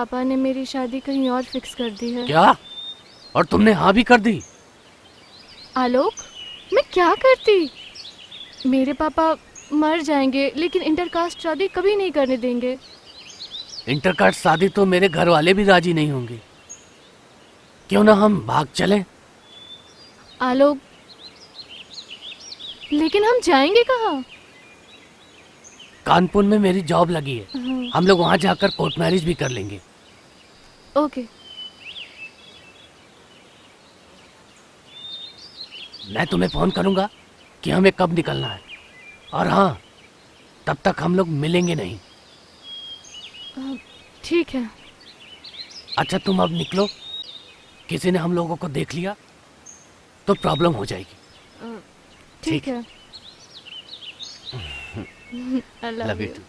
पापा ने मेरी शादी कहीं और फिक्स कर दी है। क्या? और तुमने हाँ भी कर दी? आलोक, मैं क्या करती? मेरे पापा मर जाएंगे लेकिन इंटरकास्ट शादी कभी नहीं करने देंगे। इंटरकास्ट शादी तो मेरे घर वाले भी राजी नहीं होंगे। क्यों ना हम भाग चलें? आलोक, लेकिन हम जाएंगे कहाँ? कानपुर में मेरी जॉब लगी है, हाँ, हम लोग वहां जाकर कोर्ट मैरिज भी कर लेंगे। ओके। मैं तुम्हें फोन करूंगा कि हमें कब निकलना है। और हाँ, तब तक हम लोग मिलेंगे नहीं। ठीक है। अच्छा तुम अब निकलो, किसी ने हम लोगों को देख लिया तो प्रॉब्लम हो जाएगी। ठीक है। I love love you you. Too.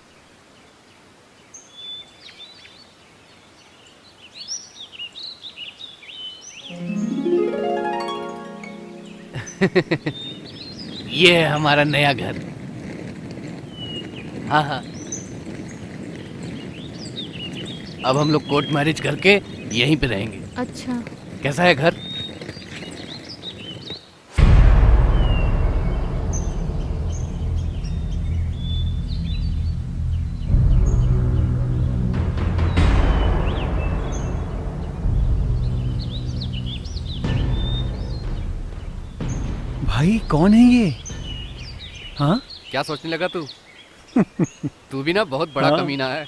ये है हमारा नया घर। हाँ हाँ, अब हम लोग कोर्ट मैरिज करके यहीं पे रहेंगे। अच्छा। कैसा है घर? भाई कौन है ये? हाँ क्या सोचने लगा तू? तू भी ना बहुत बड़ा हाँ। कमीना है।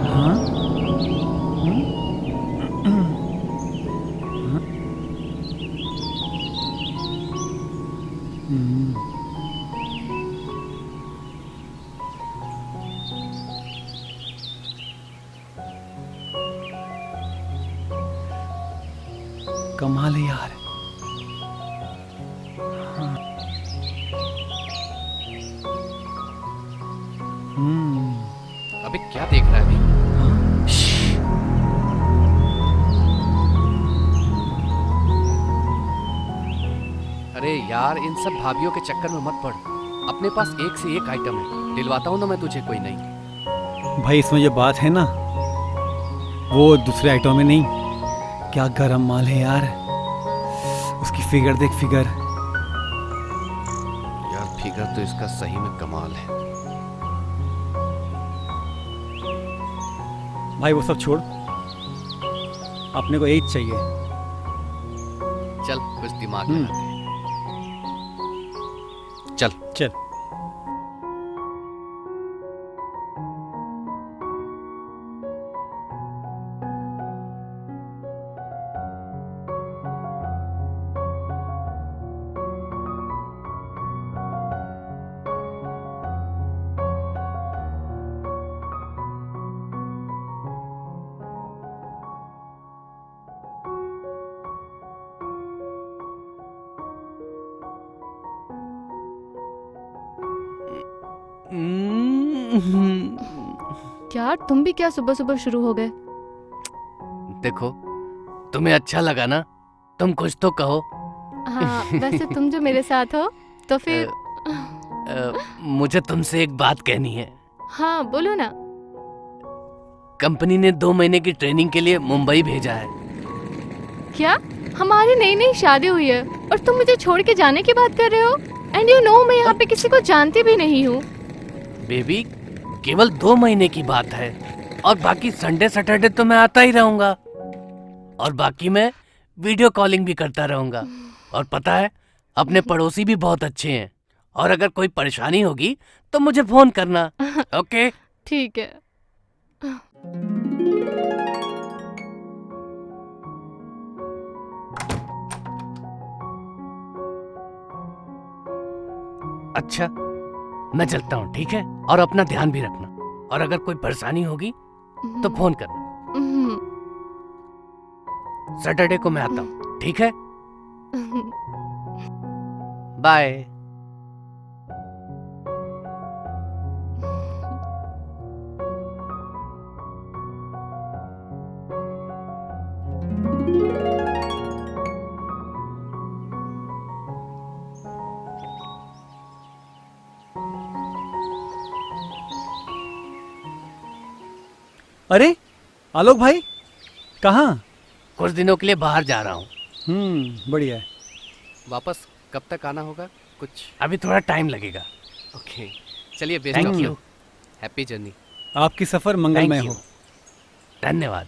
हाँ कमाल है यार। हाँ। अबे क्या देख रहा है अभी? हाँ। श्श्श। अरे यार, इन सब भाभीियों के चक्कर में मत पड़। अपने पास एक से एक आइटम है, दिलवाता हूँ ना मैं तुझे कोई नहीं। भाई इसमें जो बात है ना, वो दूसरे आइटम में नहीं। क्या गरम माल है यार। उसकी फिगर देख, फिगर। यार फिगर तो इसका सही में कमाल है। भाई वो सब छोड़, अपने को यही चाहिए। चल कुछ दिमाग हम्म। लगाते हैं। चल। चल। यार तुम भी क्या सुबह सुबह शुरू हो गए? देखो, तुम्हें अच्छा लगा ना, तुम कुछ तो कहो। हाँ, वैसे तुम जो मेरे साथ हो तो फिर मुझे तुमसे एक बात कहनी है। हाँ बोलो ना। कंपनी ने 2 महीने की ट्रेनिंग के लिए मुंबई भेजा है। क्या? हमारी नई नई शादी हुई है और तुम मुझे छोड़ के जाने की बात कर रहे हो? एंड यू नो मैं यहाँ पे किसी को जानती भी नहीं हूँ। बेबी, केवल 2 महीने की बात है और बाकी संडे सैटरडे तो मैं आता ही रहूंगा। और बाकी मैं वीडियो कॉलिंग भी करता रहूंगा। और पता है, अपने पड़ोसी भी बहुत अच्छे हैं। और अगर कोई परेशानी होगी तो मुझे फोन करना। ओके? ठीक है। अच्छा, मैं चलता हूँ, ठीक है? और अपना ध्यान भी रखना। और अगर कोई परेशानी होगी तो फोन करना। सैटरडे को मैं आता हूँ, ठीक है? बाय। अरे आलोक भाई, कहाँ? कुछ दिनों के लिए बाहर जा रहा हूँ। बढ़िया है। वापस कब तक आना होगा कुछ? अभी थोड़ा टाइम लगेगा। ओके, चलिए best thank of you. Luck, happy journey. आपकी सफर मंगलमय Thank हो। you. धन्यवाद।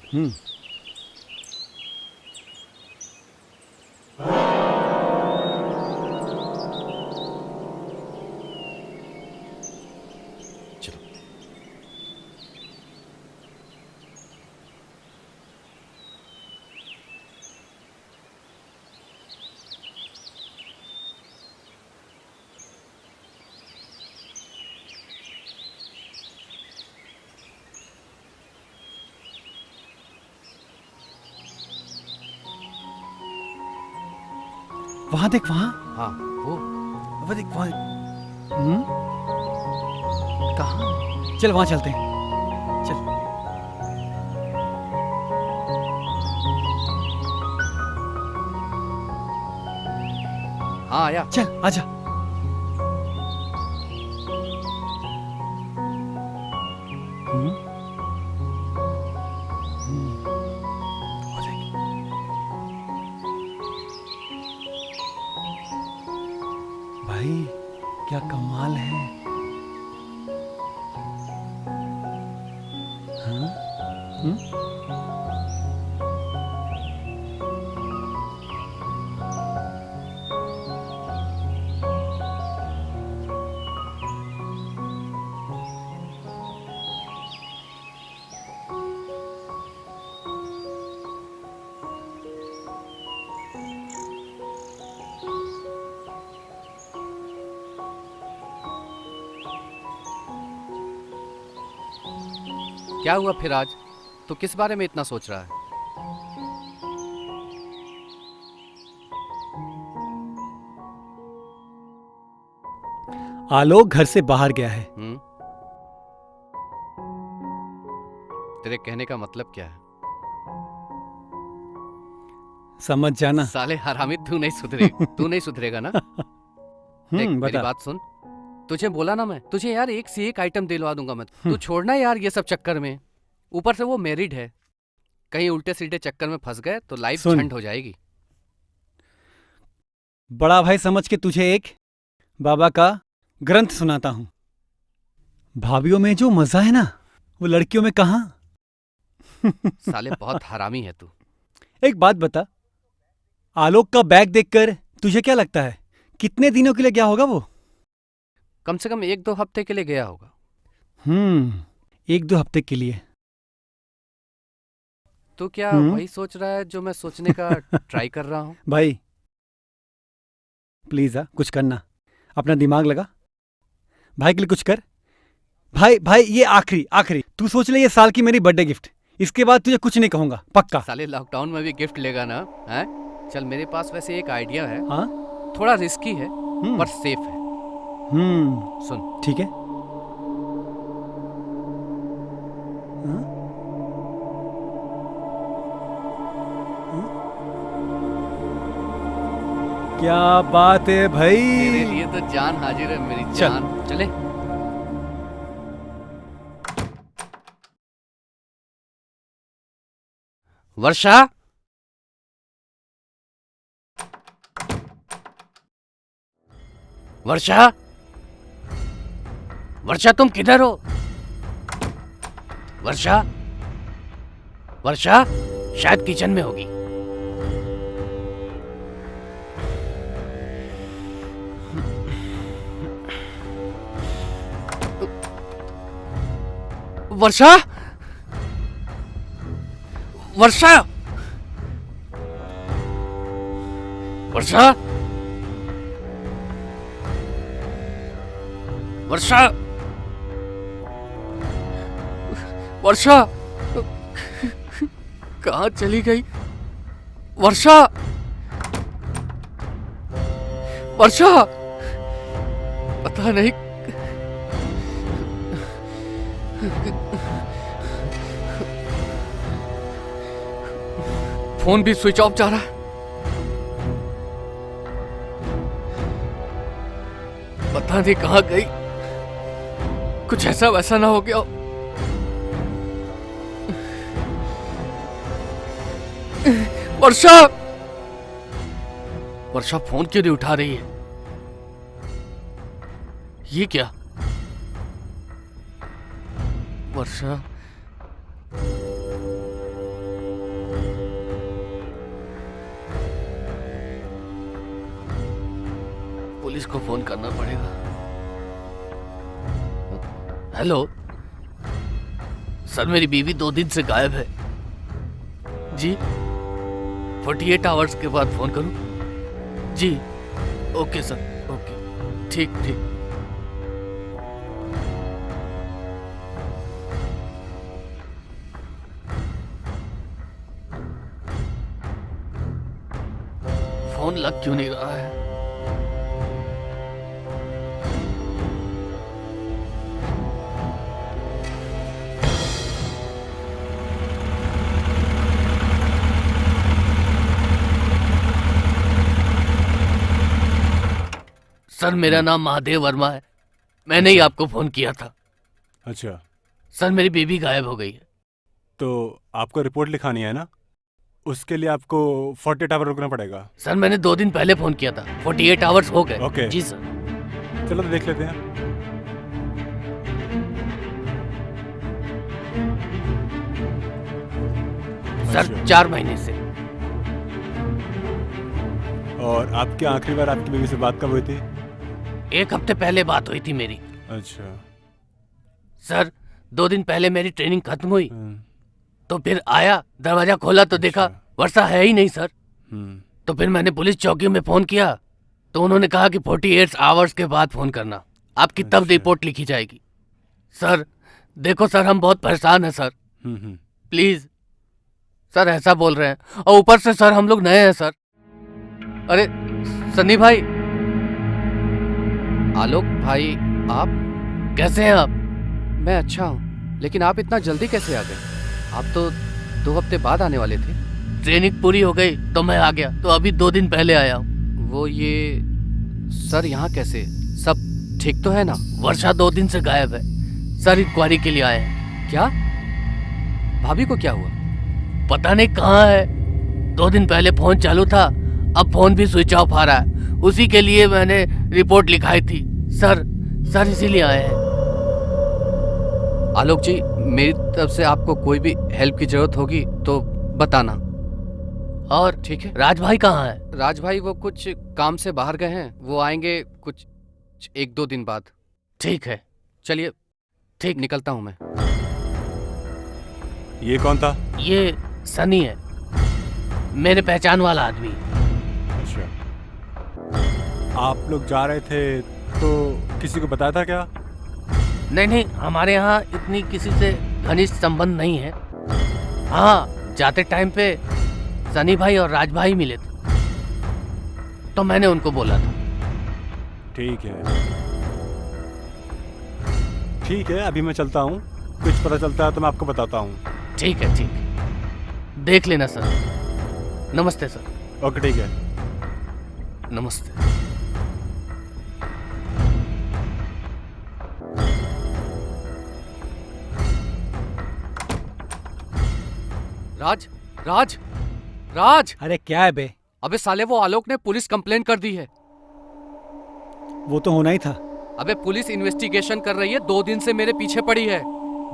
चलो। वहां देख, वहां। हाँ वो वो देख वहां। कहाँ? चल वहां चलते हैं। चल। हाँ आया। चल आजा। हो जाएगी। भाई क्या कमाल है। हाँ? क्या हुआ फिर आज? तो किस बारे में इतना सोच रहा है? आलोक घर से बाहर गया है। तेरे कहने का मतलब क्या है? समझ जाना। साले हरामी, तू नहीं सुधरेगा ना? देख मेरी बता। बात सुन, तुझे बोला ना मैं, तुझे यार एक से एक आइटम दिलवा दूंगा मैं। तू छोड़ना यार ये सब चक्कर में। ऊपर से वो मैरिड है, कहीं उल्टे सीधे चक्कर में फंस गए तो लाइफ सुन। झंड हो जाएगी। बड़ा भाई समझ के तुझे एक बाबा का ग्रंथ सुनाता हूं। भाभीयों में जो मजा है ना, वो लड़कियों में कहाँ। साले बहुत हरामी है तू। एक बात बता, आलोक का बैग देखकर तुझे क्या लगता है कितने दिनों के लिए गया होगा वो? कम से कम 1-2 हफ्ते के लिए गया होगा। 1-2 हफ्ते के लिए। तो क्या वही सोच रहा है जो मैं सोचने का ट्राई कर रहा हूँ? भाई प्लीज कुछ करना, अपना दिमाग लगा, भाई के लिए कुछ कर। भाई ये आखिरी तू सोच ले, ये साल की मेरी बर्थडे गिफ्ट। इसके बाद तुझे कुछ नहीं कहूंगा, पक्का। साले लॉकडाउन में भी गिफ्ट लेगा ना? हैं? चल मेरे पास वैसे एक आइडिया है। हाँ? थोड़ा रिस्की है पर सेफ है। सुन। ठीक है। क्या बात है भाई। तेरे लिए तो जान हाजिर है मेरी जान। चले। वर्षा, वर्षा, वर्षा तुम किधर हो? वर्षा, वर्षा शायद किचन में होगी। वर्षा, वर्षा, वर्षा, वर्षा, वर्षा, कहाँ चली गई वर्षा? वर्षा, पता नहीं। फोन भी स्विच ऑफ जा रहा है। पता नहीं कहाँ गई, कुछ ऐसा वैसा ना हो गया। वर्षा, वर्षा फोन क्यों नहीं उठा रही है? ये क्या? वर्षा, पुलिस को फोन करना पड़ेगा। हेलो सर, मेरी बीवी 2 दिन से गायब है जी। 48 आवर्स के बाद फोन करूं? जी ओके सर, ओके, ठीक ठीक। फोन लग क्यों नहीं रहा है? सर मेरा नाम महादेव वर्मा है, मैंने ही आपको फोन किया था। अच्छा, सर मेरी बेबी गायब हो गई है। तो आपको रिपोर्ट लिखानी है ना, उसके लिए आपको 48 आवर रुकना पड़ेगा। सर मैंने 2 दिन पहले फोन किया था, 48 आवर्स हो गए। ओके। जी सर। चलो तो देख लेते हैं। सर अच्छा। 4 महीने से। और आपकी आखिरी बार आपकी बीवी से बात कब हुई थी? 1 हफ्ते पहले बात हुई थी मेरी। अच्छा। सर 2 दिन पहले मेरी ट्रेनिंग खत्म हुई, हम्म, तो फिर आया, दरवाजा खोला तो देखा अच्छा। वर्षा है ही नहीं सर। हम्म, तो फिर मैंने पुलिस चौकी में फोन किया, तो उन्होंने कहा कि 48 आवर्स के बाद फोन करना, आपकी तब अच्छा। रिपोर्ट लिखी जाएगी। सर देखो सर, हम बहुत परेशान हैं सर, हम्म। प्लीज। सर ऐसा बोल रहे हैं, और ऊपर से सर हम लोग नए हैं सर। अरे सन्नी भाई। आलोक भाई, आप? कैसे हैं आप? मैं अच्छा हूँ, लेकिन आप इतना जल्दी कैसे आ गए? आप तो 2 हफ्ते बाद आने वाले थे। ट्रेनिंग पूरी हो गई तो मैं आ गया, तो अभी 2 दिन पहले आया हूँ। वो ये सर, यहाँ कैसे? सब ठीक तो है ना? वर्षा 2 दिन से गायब है सर, इंक्वायरी के लिए आए हैं। क्या? भाभी को क्या हुआ? पता नहीं कहाँ है। 2 दिन पहले फोन चालू था, अब फोन भी स्विच ऑफ आ रहा है। उसी के लिए मैंने रिपोर्ट लिखाई थी सर इसीलिए आए हैं। आलोक जी, मेरी तरफ से आपको कोई भी हेल्प की जरूरत होगी तो बताना। और ठीक है। राज भाई कहाँ है? राज भाई वो कुछ काम से बाहर गए हैं, वो आएंगे कुछ 1-2 दिन बाद। ठीक है। चलिए, ठीक। निकलता हूँ मैं। ये कौन था? ये सनी है, मेरे पहचान वाला आदमी। अच्छा, आप लोग जा रहे थे तो किसी को बताया था क्या? नहीं, हमारे यहाँ इतनी किसी से घनिष्ठ संबंध नहीं है। हाँ, जाते टाइम पे सनी भाई और राज भाई मिले थे, तो मैंने उनको बोला था। ठीक है, ठीक है, अभी मैं चलता हूँ। कुछ पता चलता है तो मैं आपको बताता हूँ। ठीक है, ठीक है, देख लेना सर। नमस्ते सर। ओके, ठीक है। नमस्ते। राज, राज, राज! अरे क्या है बे? अबे साले, वो आलोक ने पुलिस कंप्लेंट कर दी है। वो तो होना ही था। अबे पुलिस इन्वेस्टिगेशन कर रही है, 2 दिन से मेरे पीछे पड़ी है।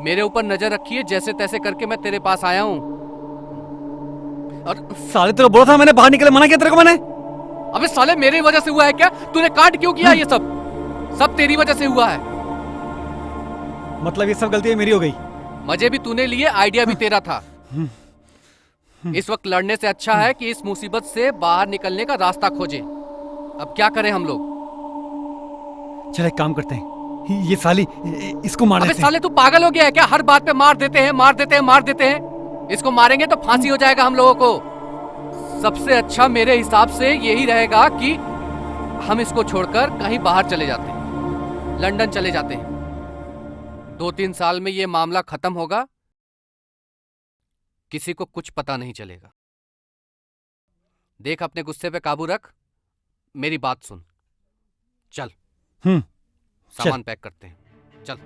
मेरे ऊपर नजर रखी है, जैसे तैसे करके मैं तेरे पास आया हूँ। और साले तेरे को बोला था मैंने, बाहर निकले मना किया तेरे को मैंने। अबे साले, मेरी वजह से हुआ है क्या? तूने काट क्यों किया? ये सब तेरी वजह से हुआ है। मतलब ये सब गलती मेरी हो गई? मजे भी तूने लिए, आइडिया भी तेरा था। इस वक्त लड़ने से अच्छा है कि इस मुसीबत से बाहर निकलने का रास्ता खोजें। अब क्या करें हम लोग? चल एक काम करते हैं, ये साली इसको मार अबे देते हैं। साले, तू पागल हो गया है क्या? हर बात पे मार देते हैं, मार देते हैं, मार देते हैं। इसको मारेंगे तो फांसी हो जाएगा हम लोगों को। सबसे अच्छा मेरे हिसाब से यही रहेगा कि हम इसको छोड़कर कहीं बाहर चले जाते हैं, लंदन चले जाते हैं। 2-3 साल में ये मामला खत्म होगा, किसी को कुछ पता नहीं चलेगा। देख, अपने गुस्से पे काबू रख, मेरी बात सुन। चल, सामान पैक करते हैं, चल।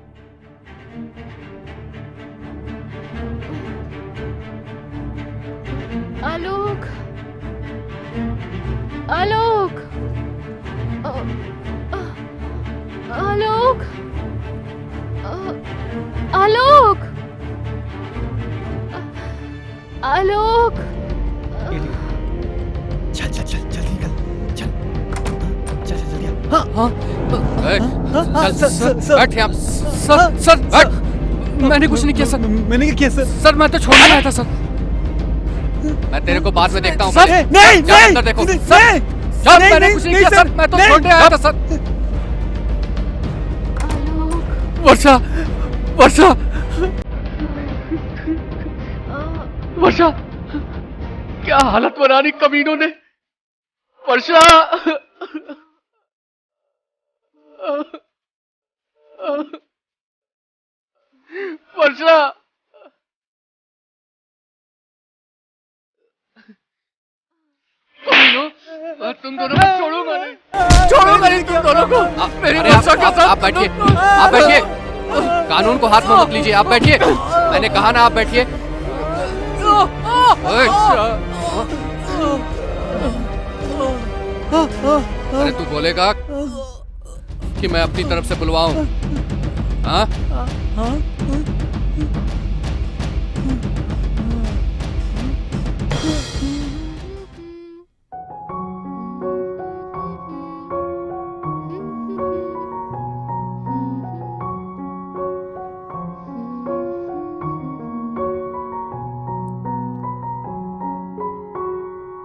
आलोक। आलोक आलोक आलोक आलोक चल चल चल जल्दी निकल चल चल चल जल्दी आ। हाँ बैठ, चल सर, सर, बैठ यहाँ सर सर बैठ। मैंने कुछ नहीं किया सर। मैंने क्या किया सर? सर मैं तो छोड़ने आया था सर। मैं तेरे को बाद में देखता हूँ। सर, नहीं जा नहीं अंदर देखो नहीं, सर। नहीं, सर नहीं, मैंने नहीं, कुछ नहीं नहीं, किया सर। सर, मैं तो नहीं। छोड़ने आया था सर। आलोक वर्षा वर्षा वर्षा क्या हालत बना दी कमीनों ने। वर्षा वर्षा कमीनों, तुम दोनों को छोड़ूंगा नहीं तुम दोनों को। मेरी वर्षा के साथ। आप बैठिए, आप बैठिए। कानून को हाथ में मत लीजिए, आप बैठिए। मैंने कहा ना आप बैठिए। अरे तू बोलेगा कि मैं अपनी तरफ से बुलवाऊं? हाँ?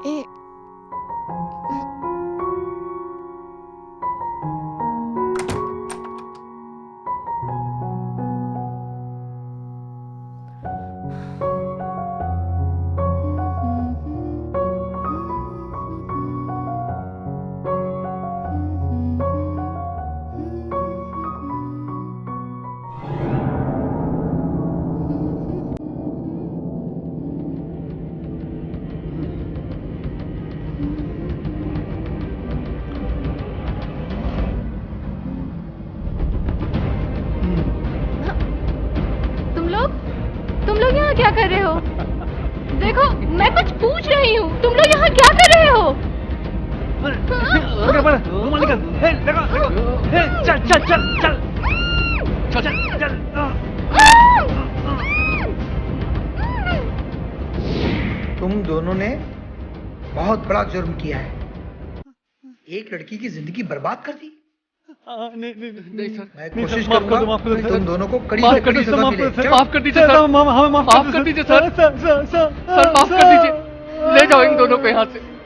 ए तुम लोग यहाँ क्या कर रहे हो? देखो मैं कुछ पूछ रही हूँ, तुम लोग यहाँ क्या कर रहे हो? चल चल चल चल चल तुम दोनों ने बहुत बड़ा जुर्म किया है। एक लड़की की जिंदगी बर्बाद कर दी। नहीं सर, मैं कोशिश करूंगा तुम दोनों को कड़ी से कड़ी सजा मिले। माफ कर दीजिए सर। माफ कर दीजिए सर। सर माफ कर दीजिए। ले जाओ इन दोनों को यहाँ से।